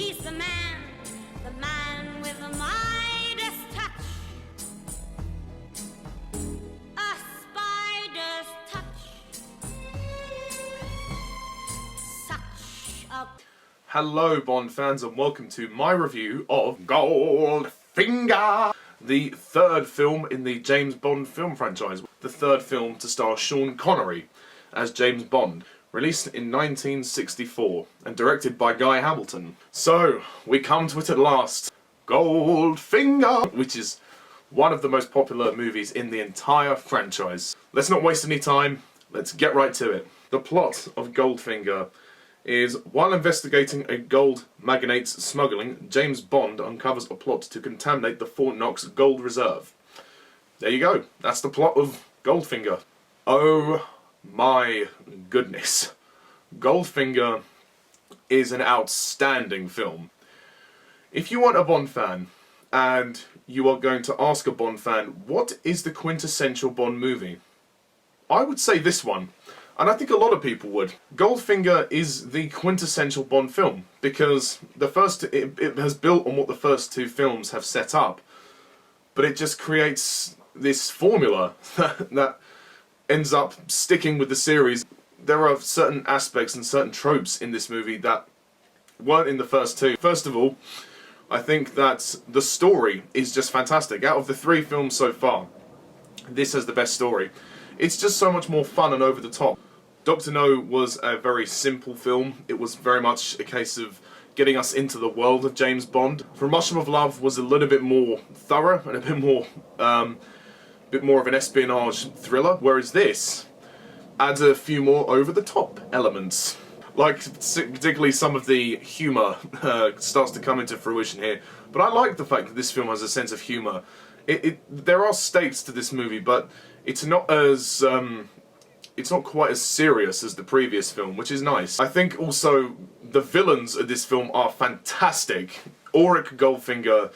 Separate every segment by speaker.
Speaker 1: He's the man with the Midas touch. A spider's touch. Such a...
Speaker 2: Hello Bond fans and welcome to my review of Goldfinger, the third film in the James Bond film franchise. The third film to star Sean Connery as James Bond, released in 1964 and directed by Guy Hamilton. So, we come to it at last. Goldfinger, which is one of the most popular movies in the entire franchise. Let's not waste any time, let's get right to it. The plot of Goldfinger is, while investigating a gold magnate's smuggling, James Bond uncovers a plot to contaminate the Fort Knox gold reserve. There you go, that's the plot of Goldfinger. Oh my goodness. Goldfinger is an outstanding film. If you want a Bond fan, and you are going to ask a Bond fan, what is the quintessential Bond movie? I would say this one. And I think a lot of people would. Goldfinger is the quintessential Bond film because it has built on what the first two films have set up, but it just creates this formula that ends up sticking with the series. There are certain aspects and certain tropes in this movie that weren't in the first two. First of all, I think that the story is just fantastic. Out of the three films so far, this has the best story. It's just so much more fun and over the top. Dr. No was a very simple film. It was very much a case of getting us into the world of James Bond. From Mushroom of Love was a little bit more thorough and a bit more of an espionage thriller, whereas this adds a few more over-the-top elements. Like, particularly some of the humour starts to come into fruition here. But I like the fact that this film has a sense of humour. There are stakes to this movie, but it's not as... it's not quite as serious as the previous film, which is nice. I think also the villains of this film are fantastic. Auric Goldfinger,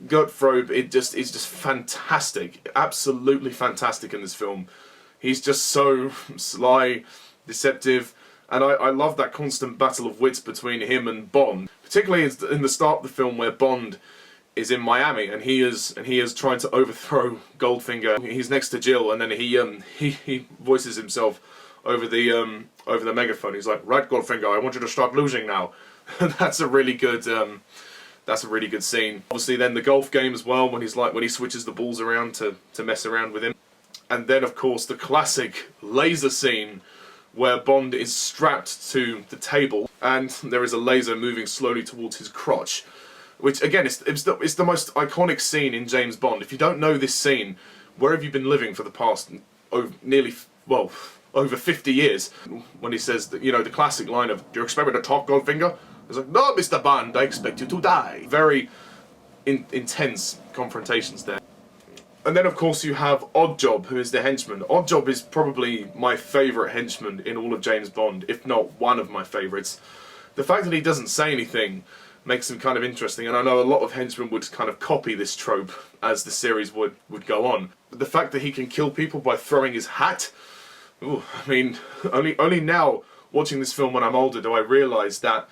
Speaker 2: Gert Frobe, is just fantastic. Absolutely fantastic in this film. He's just so sly, deceptive, and I love that constant battle of wits between him and Bond. Particularly in the start of the film where Bond is in Miami and he is trying to overthrow Goldfinger. He's next to Jill and then he voices himself over the megaphone. He's like, "Right, Goldfinger, I want you to start losing now." That's a really good scene. Obviously then the golf game as well, when he switches the balls around to mess around with him. And then of course the classic laser scene where Bond is strapped to the table and there is a laser moving slowly towards his crotch. Which, again, it's the most iconic scene in James Bond. If you don't know this scene, where have you been living for the past over 50 years? When he says, that, the classic line of, "Do you expect me to talk, Goldfinger?" He's like, "No, Mr. Bond, I expect you to die." Very intense confrontations there. And then, of course, you have Oddjob, who is the henchman. Oddjob is probably my favourite henchman in all of James Bond, if not one of my favourites. The fact that he doesn't say anything makes him kind of interesting, and I know a lot of henchmen would kind of copy this trope as the series would go on. But the fact that he can kill people by throwing his hat, ooh, I mean, only now, watching this film when I'm older, do I realise that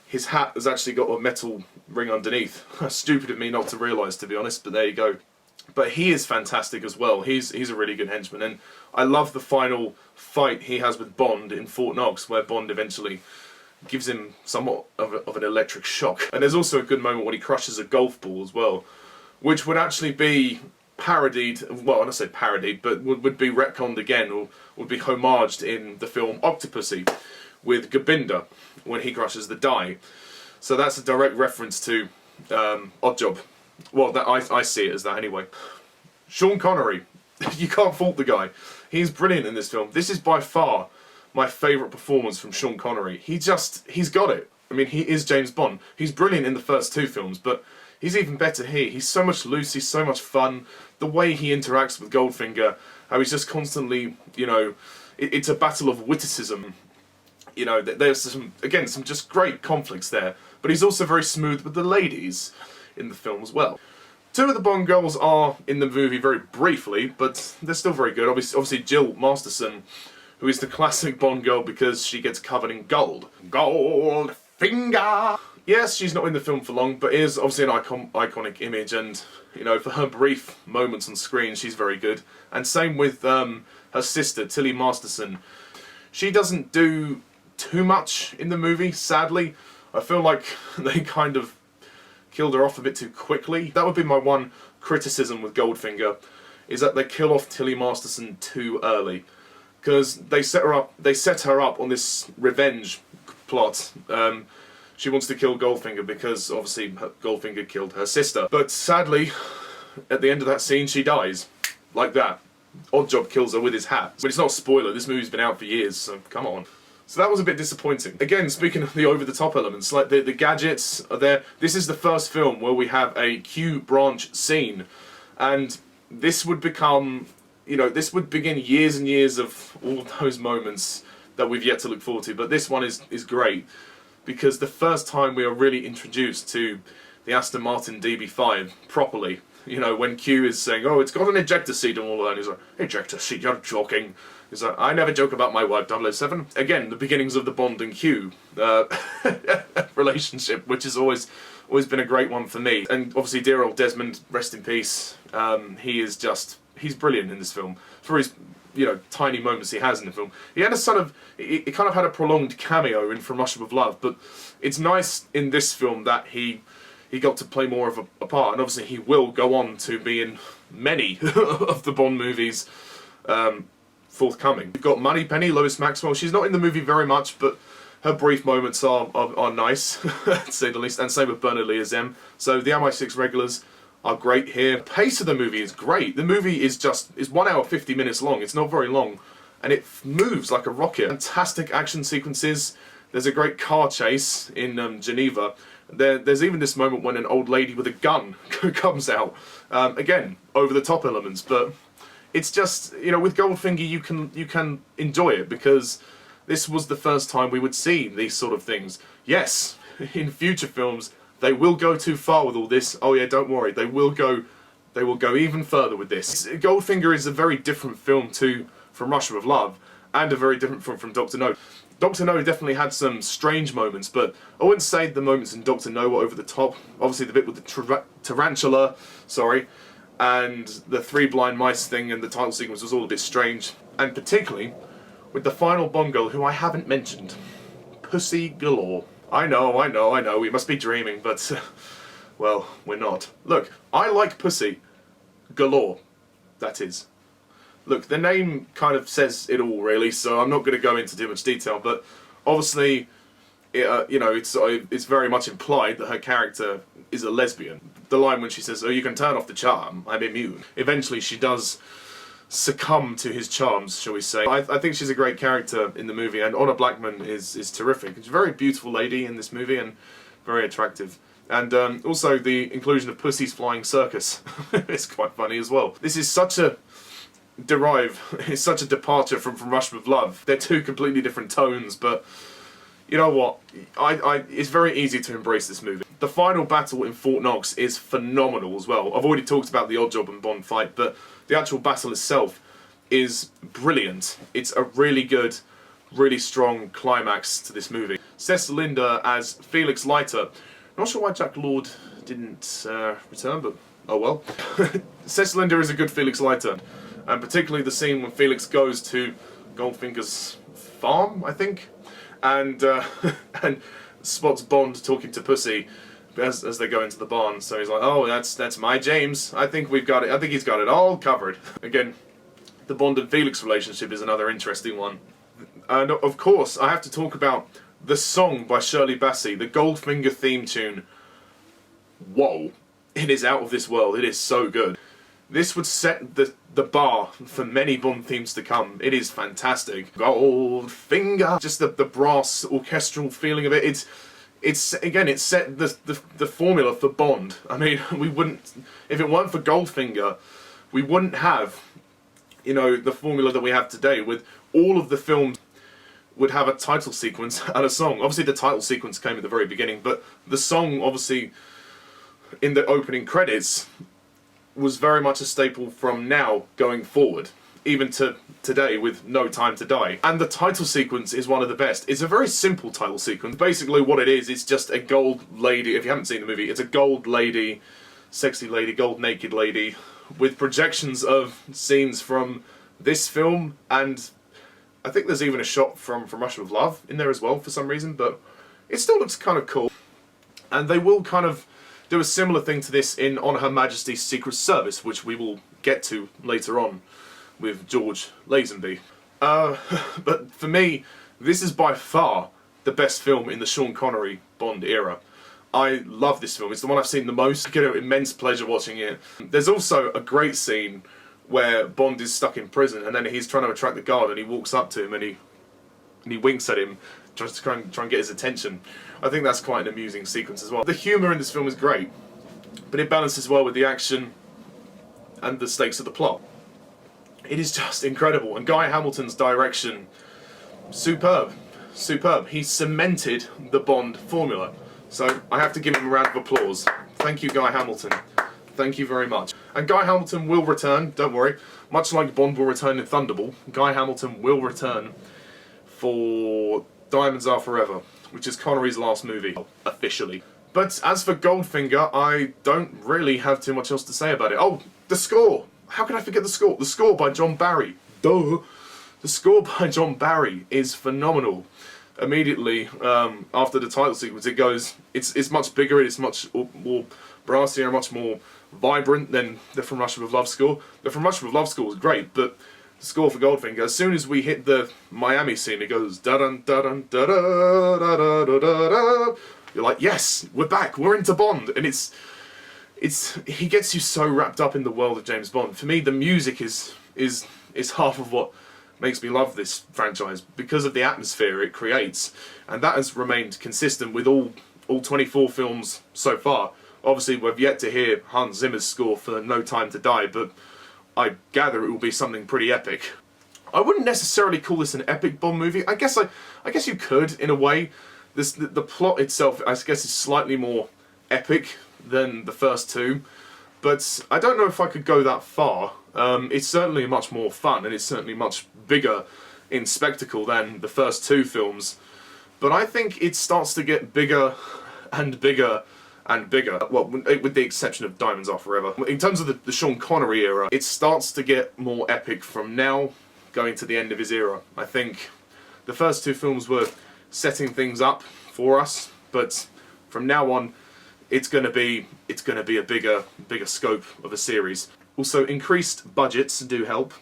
Speaker 2: his hat has actually got a metal ring underneath. Stupid of me not to realise, to be honest, but there you go. But he is fantastic as well. He's a really good henchman, and I love the final fight he has with Bond in Fort Knox, where Bond eventually gives him somewhat of an electric shock. And there's also a good moment when he crushes a golf ball as well, which would actually be parodied, well, I don't say parodied, but would be retconned again, or would be homaged in the film Octopussy with Gobinder, when he crushes the die. So that's a direct reference to Oddjob. Well, I see it as that anyway. Sean Connery. You can't fault the guy. He's brilliant in this film. This is by far my favourite performance from Sean Connery. He's got it. I mean, he is James Bond. He's brilliant in the first two films, but he's even better here. He's so much loose, he's so much fun. The way he interacts with Goldfinger, how he's just constantly, it's a battle of witticism. There's some just great conflicts there. But he's also very smooth with the ladies in the film as well. Two of the Bond girls are in the movie very briefly, but they're still very good. Obviously Jill Masterson, who is the classic Bond girl because she gets covered in gold. Goldfinger! Yes, she's not in the film for long, but is obviously an iconic image, and you know, for her brief moments on screen, she's very good. And same with her sister, Tilly Masterson. She doesn't do too much in the movie, sadly. I feel like they kind of killed her off a bit too quickly. That would be my one criticism with Goldfinger, is that they kill off Tilly Masterson too early, because they set her up on this revenge plot. She wants to kill Goldfinger because obviously Goldfinger killed her sister. But sadly, at the end of that scene, she dies. Like that. Oddjob kills her with his hat. But it's not a spoiler, this movie's been out for years, so come on. So that was a bit disappointing. Again, speaking of the over-the-top elements, like the gadgets are there. This is the first film where we have a Q branch scene. And this would become, you know, this would begin years and years of all of those moments that we've yet to look forward to. But this one is great, because the first time we are really introduced to the Aston Martin DB5 properly, you know, when Q is saying, oh, it's got an ejector seat and all that, and he's like, ejector seat, you're joking. He's like, I never joke about my work, 007. Again, the beginnings of the Bond and Q relationship, which has always been a great one for me. And obviously dear old Desmond, rest in peace, he's brilliant in this film. For his, you know, tiny moments he has in the film. He had a sort of, he kind of had a prolonged cameo in From Russia with Love, but it's nice in this film that he got to play more of a part, and obviously he will go on to be in many of the Bond movies forthcoming. We've got Moneypenny, Lois Maxwell. She's not in the movie very much, but her brief moments are nice, to say the least, and same with Bernard Lee as M. So the MI6 regulars are great here. The pace of the movie is great. The movie is 1 hour 50 minutes long. It's not very long, and it moves like a rocket. Fantastic action sequences. There's a great car chase in Geneva. There's even this moment when an old lady with a gun comes out. Again, over-the-top elements, but it's just, you know, with Goldfinger you can enjoy it, because this was the first time we would see these sort of things. Yes, in future films they will go too far with all this. Oh yeah, don't worry, they will go even further with this. Goldfinger is a very different film to From Russia with Love, and a very different film from Dr. No. Dr. No definitely had some strange moments, but I wouldn't say the moments in Dr. No were over the top. Obviously the bit with the tarantula, and the three blind mice thing and the title sequence was all a bit strange. And particularly with the final Bond girl, who I haven't mentioned, Pussy Galore. I know, we must be dreaming, but, well, we're not. Look, I like Pussy Galore, that is. Look, the name kind of says it all, really, so I'm not going to go into too much detail, but obviously, you know, it's very much implied that her character is a lesbian. The line when she says, oh, you can turn off the charm, I'm immune. Eventually, she does succumb to his charms, shall we say. I think she's a great character in the movie, and Honor Blackman is terrific. She's a very beautiful lady in this movie, and very attractive. And also the inclusion of Pussy's Flying Circus is quite funny as well. This is such a it's such a departure from Russia with Love. They're two completely different tones, but you know what? It's very easy to embrace this movie. The final battle in Fort Knox is phenomenal as well. I've already talked about the Oddjob and Bond fight, but the actual battle itself is brilliant. It's a really good, really strong climax to this movie. Cecil Linder as Felix Leiter. Not sure why Jack Lord didn't return, but oh well. Cecil Linder is a good Felix Leiter, and particularly the scene when Felix goes to Goldfinger's farm, I think, and spots Bond talking to Pussy as they go into the barn. So he's like, oh, that's my James. I think we've got it. I think he's got it all covered. Again, the Bond and Felix relationship is another interesting one. And of course, I have to talk about the song by Shirley Bassey, the Goldfinger theme tune. Whoa. It is out of this world. It is so good. This would set the bar for many Bond themes to come. It is fantastic. Goldfinger. Just the brass orchestral feeling of it. It set the formula for Bond. I mean, we wouldn't, if it weren't for Goldfinger, we wouldn't have, you know, the formula that we have today, with all of the films would have a title sequence and a song. Obviously the title sequence came at the very beginning, but the song, obviously, in the opening credits, was very much a staple from now going forward. even to today with No Time to Die. And the title sequence is one of the best. It's a very simple title sequence. Basically what it is, it's just a gold lady, if you haven't seen the movie, it's a gold lady, sexy lady, gold naked lady, with projections of scenes from this film, and I think there's even a shot from Russia with Love in there as well for some reason, but it still looks kind of cool. And they will kind of do a similar thing to this in On Her Majesty's Secret Service, which we will get to later on with George Lazenby. But for me, this is by far the best film in the Sean Connery Bond era. I love this film. It's the one I've seen the most. I get an immense pleasure watching it. There's also a great scene where Bond is stuck in prison and then he's trying to attract the guard and he walks up to him and he winks at him, tries to try and get his attention. I think that's quite an amusing sequence as well. The humour in this film is great, but it balances well with the action and the stakes of the plot. It is just incredible, and Guy Hamilton's direction, superb, superb. He cemented the Bond formula, so I have to give him a round of applause. Thank you, Guy Hamilton. Thank you very much. And Guy Hamilton will return, don't worry. Much like Bond will return in Thunderball, Guy Hamilton will return for Diamonds Are Forever, which is Connery's last movie, officially. But as for Goldfinger, I don't really have too much else to say about it. Oh, the score! How can I forget the score? The score by John Barry. Duh! The score by John Barry is phenomenal. Immediately after the title sequence, it goes, it's much bigger, it's much more brassier, much more vibrant than the From Russia with Love score. The From Russia with Love score was great, but the score for Goldfinger, as soon as we hit the Miami scene, it goes da-dun, da-dun, da-da, da-da-da-da-da. You're like, yes, we're back, we're into Bond, and he gets you so wrapped up in the world of James Bond. For me, the music is half of what makes me love this franchise, because of the atmosphere it creates, and that has remained consistent with all 24 films so far. Obviously, we've yet to hear Hans Zimmer's score for No Time to Die, but I gather it will be something pretty epic. I wouldn't necessarily call this an epic Bond movie. I guess you could, in a way. The plot itself, I guess, is slightly more epic than the first two, but I don't know if I could go that far. It's certainly much more fun, and it's certainly much bigger in spectacle than the first two films, but I think it starts to get bigger and bigger and bigger, well, with the exception of Diamonds Are Forever. In terms of the Sean Connery era, it starts to get more epic from now going to the end of his era. I think the first two films were setting things up for us, but from now on, it's going to be a bigger scope of a series. Also, increased budgets do help.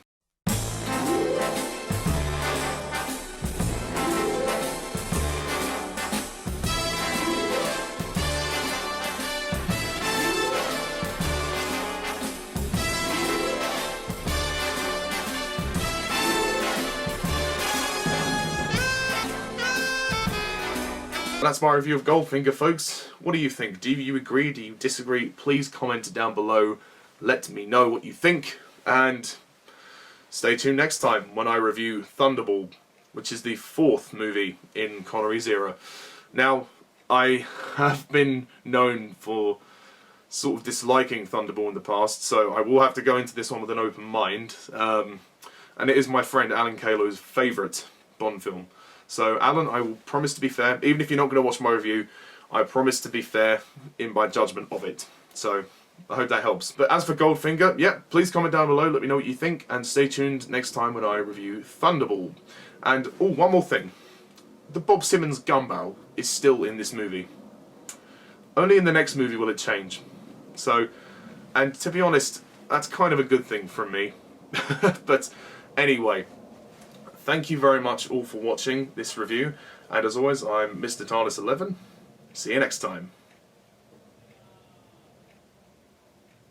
Speaker 2: That's my review of Goldfinger, folks. What do you think? Do you agree? Do you disagree? Please comment down below. Let me know what you think. And stay tuned next time when I review Thunderball, which is the fourth movie in Connery's era. Now, I have been known for sort of disliking Thunderball in the past, so I will have to go into this one with an open mind. And it is my friend Alan Kalo's favourite Bond film. So, Alan, I will promise to be fair. Even if you're not going to watch my review, I promise to be fair in my judgment of it. So, I hope that helps. But as for Goldfinger, yeah, please comment down below, let me know what you think, and stay tuned next time when I review Thunderball. And, oh, one more thing. The Bob Simmons gun barrel is still in this movie. Only in the next movie will it change. So, and to be honest, that's kind of a good thing from me. But, anyway. Thank you very much all for watching this review, and as always, I'm Mr. TARDIS11. See you next time.